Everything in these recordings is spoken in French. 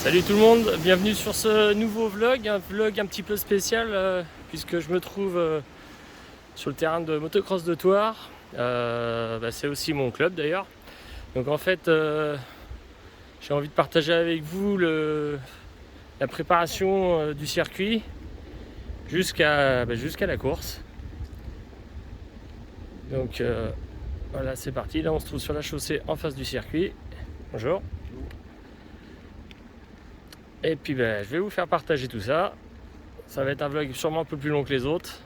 Salut tout le monde, bienvenue sur ce nouveau vlog, un vlog un petit peu spécial puisque je me trouve sur le terrain de motocross de Thouars. C'est aussi mon club d'ailleurs. Donc en fait, j'ai envie de partager avec vous la préparation du circuit jusqu'à la course. Donc voilà, c'est parti. Là, on se trouve sur la chaussée en face du circuit. Bonjour. Et puis je vais vous faire partager tout ça. Ça va être un vlog sûrement un peu plus long que les autres.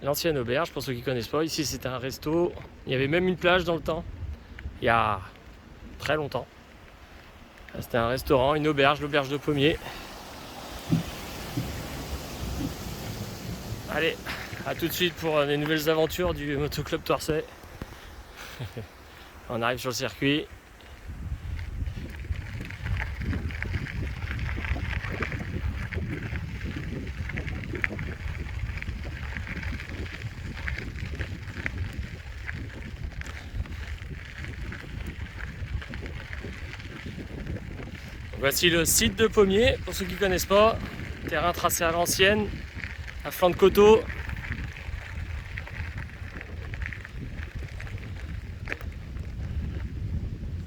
L'ancienne auberge, pour ceux qui ne connaissent pas, ici c'était un resto. Il y avait même une plage dans le temps, il y a très longtemps. C'était un restaurant, une auberge, l'auberge de Pommier. Allez, à tout de suite pour les nouvelles aventures du motoclub Thouarsais. On arrive sur le circuit. Voici le site de Pommier, pour ceux qui ne connaissent pas. Terrain tracé à l'ancienne, à flanc de coteau.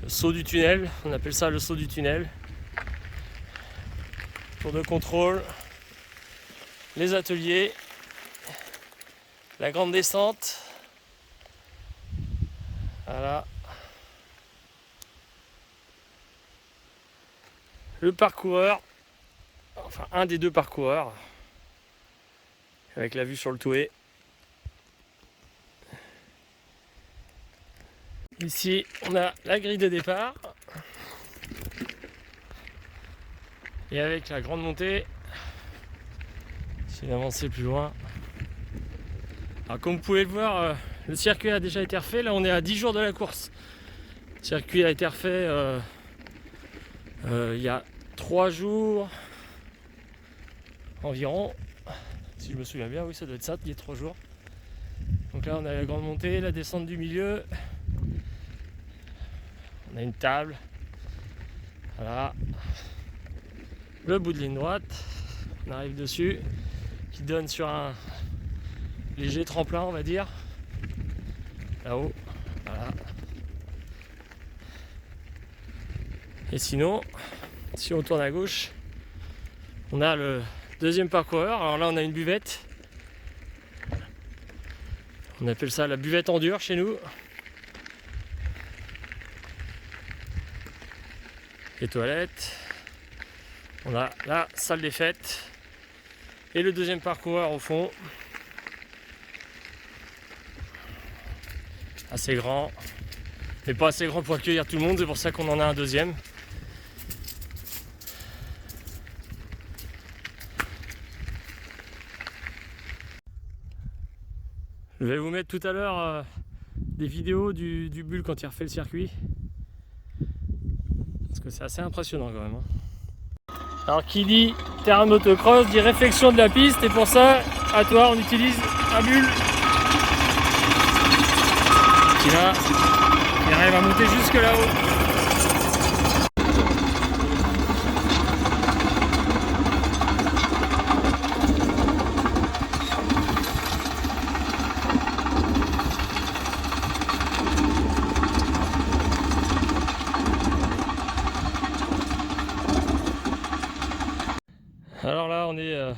Le saut du tunnel, on appelle ça le saut du tunnel. Tour de contrôle, les ateliers, la grande descente. Voilà. Le parcoureur, enfin un des deux parcoureurs, avec la vue sur le Touet. Ici, on a la grille de départ. Et avec la grande montée, je vais avancer plus loin. Alors comme vous pouvez le voir, le circuit a déjà été refait. Là, on est à 10 jours de la course. Le circuit a été refait il y a 3 jours environ. Si je me souviens bien, oui, ça doit être ça, il y a 3 jours. Donc là, on a la grande montée, la descente du milieu. On a une table. Voilà. Le bout de ligne droite. On arrive dessus. Qui donne sur un léger tremplin, on va dire. Là-haut. Voilà. Et sinon, si on tourne à gauche, on a le deuxième parcoureur. Alors là, on a une buvette. On appelle ça la buvette en dur chez nous. Les toilettes. On a la salle des fêtes. Et le deuxième parcoureur au fond. Assez grand. Mais pas assez grand pour accueillir tout le monde. C'est pour ça qu'on en a un deuxième. Je vais vous mettre tout à l'heure des vidéos du Bull quand il refait le circuit. Parce que c'est assez impressionnant quand même. Alors qui dit terrain de motocross dit réflexion de la piste, et pour ça, à Thouars, on utilise un Bull qui là, il arrive à monter jusque là-haut. Alors là, on est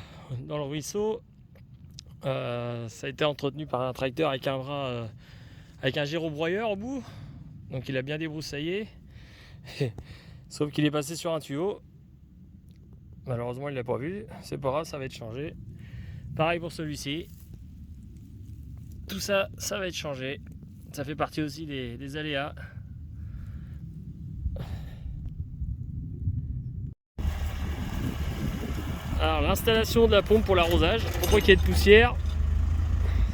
dans le ruisseau. Ça a été entretenu par un tracteur avec un bras, avec un gyrobroyeur au bout. Donc il a bien débroussaillé. Sauf qu'il est passé sur un tuyau. Malheureusement, il ne l'a pas vu. C'est pas grave, ça va être changé. Pareil pour celui-ci. Tout ça, ça va être changé. Ça fait partie aussi des aléas. Alors l'installation de la pompe pour l'arrosage, pour pas qu'il y ait de poussière,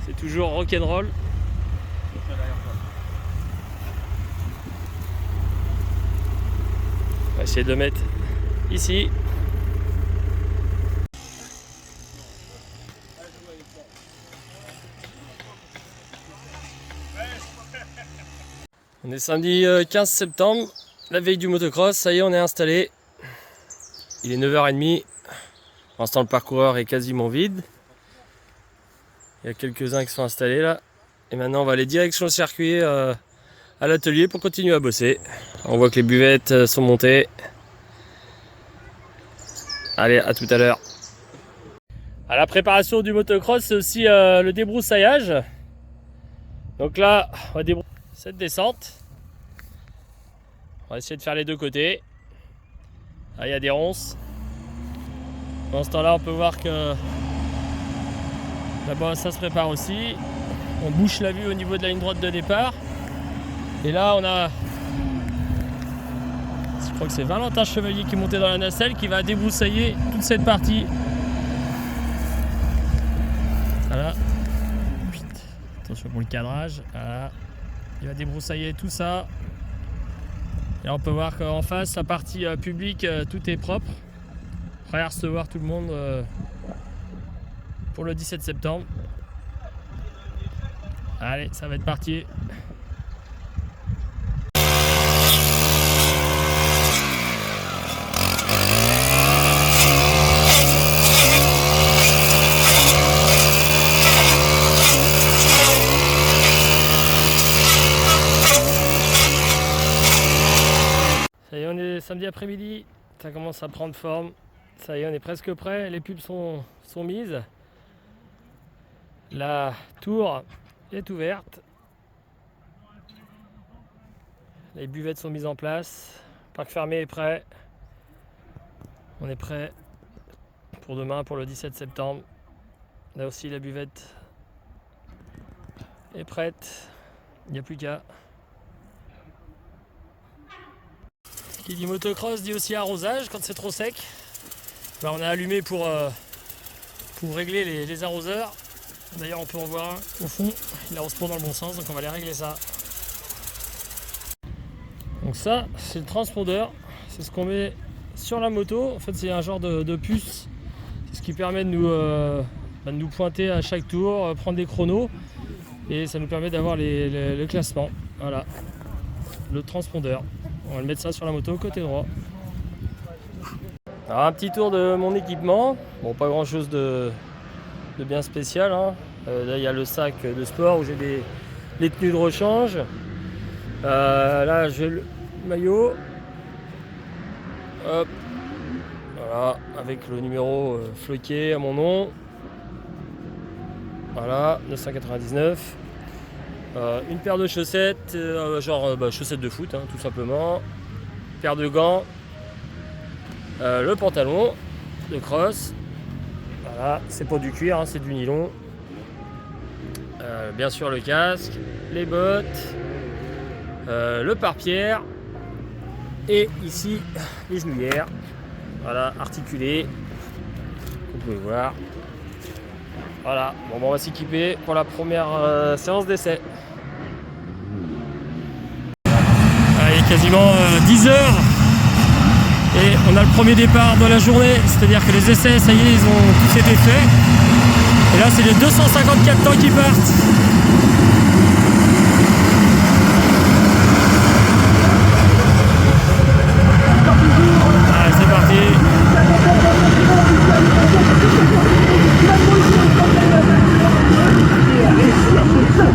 c'est toujours rock'n'roll. On va essayer de le mettre ici. On est samedi 15 septembre. La veille du motocross, ça y est, on est installé. Il est 9h30. Pour l'instant, le parcoureur est quasiment vide. Il y a quelques-uns qui sont installés là. Et maintenant, on va aller direction le circuit à l'atelier pour continuer à bosser. On voit que les buvettes sont montées. Allez, à tout à l'heure. À la préparation du motocross, c'est aussi le débroussaillage. Donc là, on va débroussailler cette descente. On va essayer de faire les deux côtés. Là, il y a des ronces. Dans ce temps-là, on peut voir que là-bas, ça se prépare aussi. On bouche la vue au niveau de la ligne droite de départ. Et là, on a... Je crois que c'est Valentin Chevalier qui est monté dans la nacelle qui va débroussailler toute cette partie. Voilà. Attention pour le cadrage. Voilà. Il va débroussailler tout ça. Et là, on peut voir qu'en face, la partie publique, tout est propre. Prêt à recevoir tout le monde pour le 17 septembre. Allez, ça va être parti. Ça y est, on est samedi après-midi, ça commence à prendre forme. Ça y est, on est presque prêt, les pubs sont mises. La tour est ouverte. Les buvettes sont mises en place. Le parc fermé est prêt. On est prêt pour demain, pour le 17 septembre. Là aussi, la buvette est prête. Il n'y a plus qu'à. Qui dit motocross dit aussi arrosage quand c'est trop sec. Là, on a allumé pour régler les arroseurs. D'ailleurs, on peut en voir un au fond. Il arrose pas dans le bon sens, donc on va aller régler ça. Donc ça, c'est le transpondeur. C'est ce qu'on met sur la moto. En fait, c'est un genre de puce. C'est ce qui permet de nous pointer à chaque tour, prendre des chronos. Et ça nous permet d'avoir le classement. Voilà, le transpondeur. On va le mettre ça sur la moto, côté droit. Alors, un petit tour de mon équipement. Bon, pas grand chose de bien spécial. Hein. Là, il y a le sac de sport où j'ai les tenues de rechange. Là, j'ai le maillot. Hop. Voilà, avec le numéro floqué à mon nom. Voilà, 999. Une paire de chaussettes, chaussettes de foot, hein, tout simplement. Une paire de gants. Le pantalon de cross. Voilà, c'est pas du cuir, hein, c'est du nylon. Bien sûr le casque, les bottes, le pare-pierre et ici les genouillères. Voilà, articulées. Vous pouvez voir. Voilà, bon, on va s'équiper pour la première séance d'essai. Il est quasiment 10h et on a le premier départ de la journée, c'est-à-dire que les essais, ça y est, ils ont tous été faits. Et là, c'est les 254 temps qui partent. Allez, c'est parti.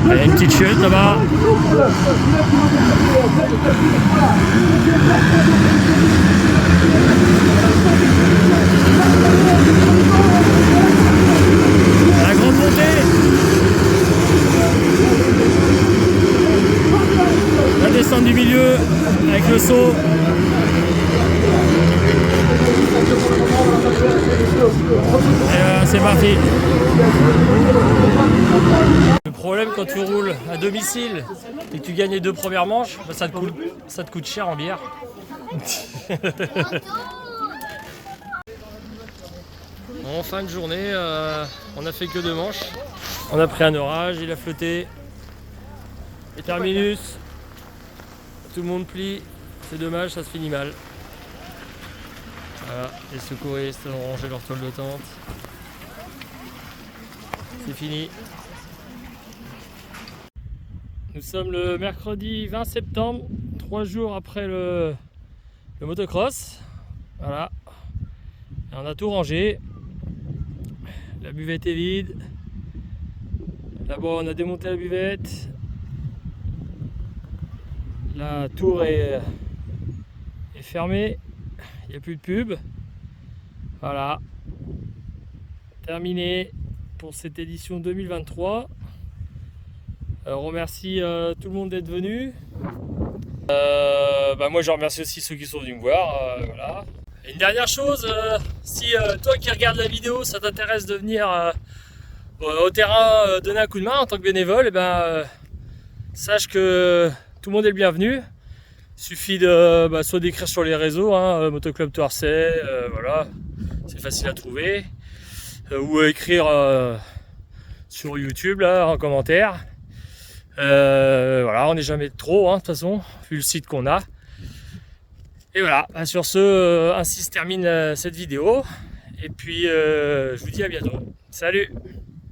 Il y a une petite chute là-bas. La grande montée. La descente du milieu avec le saut. Et c'est parti. Le problème quand tu roules à domicile et que tu gagnes les 2 premières manches, bah ça te coûte cher en bière. En fin de journée, on a fait que 2 manches. On a pris un orage, il a flotté. Et terminus. Tout le monde plie. C'est dommage, ça se finit mal. Voilà, les secouristes ont rangé leur toile de tente. C'est fini. Nous sommes le mercredi 20 septembre, 3 jours après le motocross. Voilà. Et on a tout rangé. La buvette est vide. Là-bas, on a démonté la buvette. La tour est fermée. Il n'y a plus de pub. Voilà. Terminé pour cette édition 2023. On remercie tout le monde d'être venu. Moi je remercie aussi ceux qui sont venus me voir. Voilà. Et une dernière chose, si toi qui regardes la vidéo, ça t'intéresse de venir au terrain donner un coup de main en tant que bénévole, sache que tout le monde est le bienvenu. Il suffit de soit d'écrire sur les réseaux, Motoclub Torcey, voilà, c'est facile à trouver, ou écrire sur YouTube là en commentaire. Voilà, on n'est jamais trop de toute façon, vu le site qu'on a. Et voilà, sur ce, ainsi se termine cette vidéo. Et puis je vous dis à bientôt. Salut!